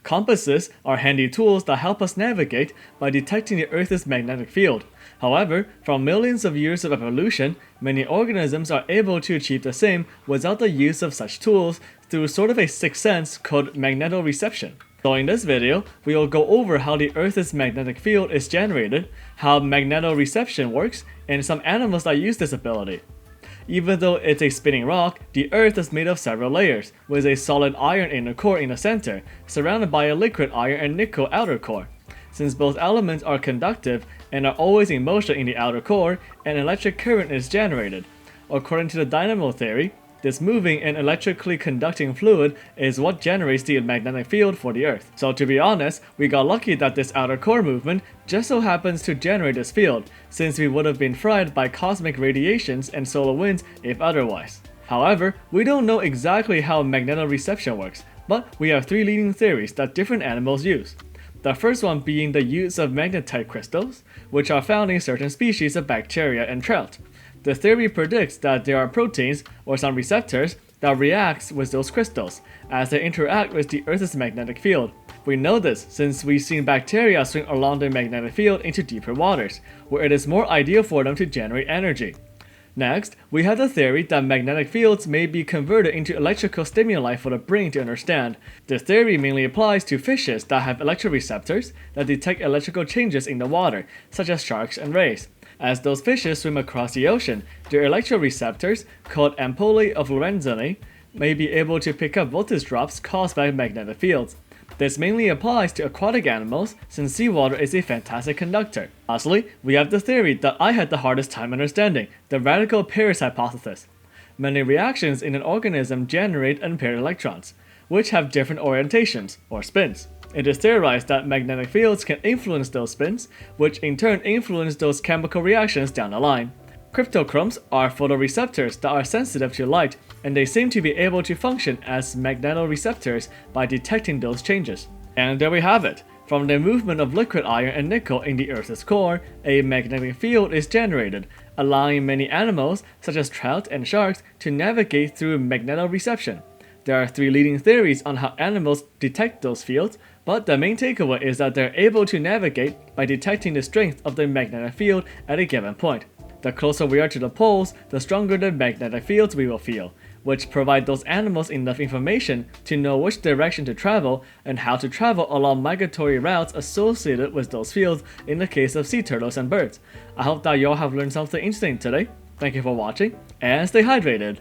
Compasses are handy tools that help us navigate by detecting the Earth's magnetic field. However, from millions of years of evolution, many organisms are able to achieve the same without the use of such tools through sort of a sixth sense called magnetoreception. So in this video, we will go over how the Earth's magnetic field is generated, how magnetoreception works, and some animals that use this ability. Even though it's a spinning rock, the Earth is made of several layers, with a solid iron inner core in the center, surrounded by a liquid iron and nickel outer core. Since both elements are conductive and are always in motion in the outer core, an electric current is generated. According to the dynamo theory, this moving and electrically conducting fluid is what generates the magnetic field for the Earth. So to be honest, we got lucky that this outer core movement just so happens to generate this field, since we would have been fried by cosmic radiations and solar winds if otherwise. However, we don't know exactly how magnetoreception works, but we have three leading theories that different animals use. The first one being the use of magnetite crystals, which are found in certain species of bacteria and trout. The theory predicts that there are proteins, or some receptors, that react with those crystals, as they interact with the Earth's magnetic field. We know this since we've seen bacteria swing along the magnetic field into deeper waters, where it is more ideal for them to generate energy. Next, we have the theory that magnetic fields may be converted into electrical stimuli for the brain to understand. This theory mainly applies to fishes that have electroreceptors that detect electrical changes in the water, such as sharks and rays. As those fishes swim across the ocean, their electroreceptors, called ampullae of Lorenzini, may be able to pick up voltage drops caused by magnetic fields. This mainly applies to aquatic animals, since seawater is a fantastic conductor. Lastly, we have the theory that I had the hardest time understanding, the radical pairs hypothesis. Many reactions in an organism generate unpaired electrons, which have different orientations, or spins. It is theorized that magnetic fields can influence those spins, which in turn influence those chemical reactions down the line. Cryptochromes are photoreceptors that are sensitive to light, and they seem to be able to function as magnetoreceptors by detecting those changes. And there we have it. From the movement of liquid iron and nickel in the Earth's core, a magnetic field is generated, allowing many animals, such as trout and sharks, to navigate through magnetoreception. There are three leading theories on how animals detect those fields, but the main takeaway is that they're able to navigate by detecting the strength of the magnetic field at a given point. The closer we are to the poles, the stronger the magnetic fields we will feel, which provide those animals enough information to know which direction to travel and how to travel along migratory routes associated with those fields in the case of sea turtles and birds. I hope that y'all have learned something interesting today. Thank you for watching, and stay hydrated!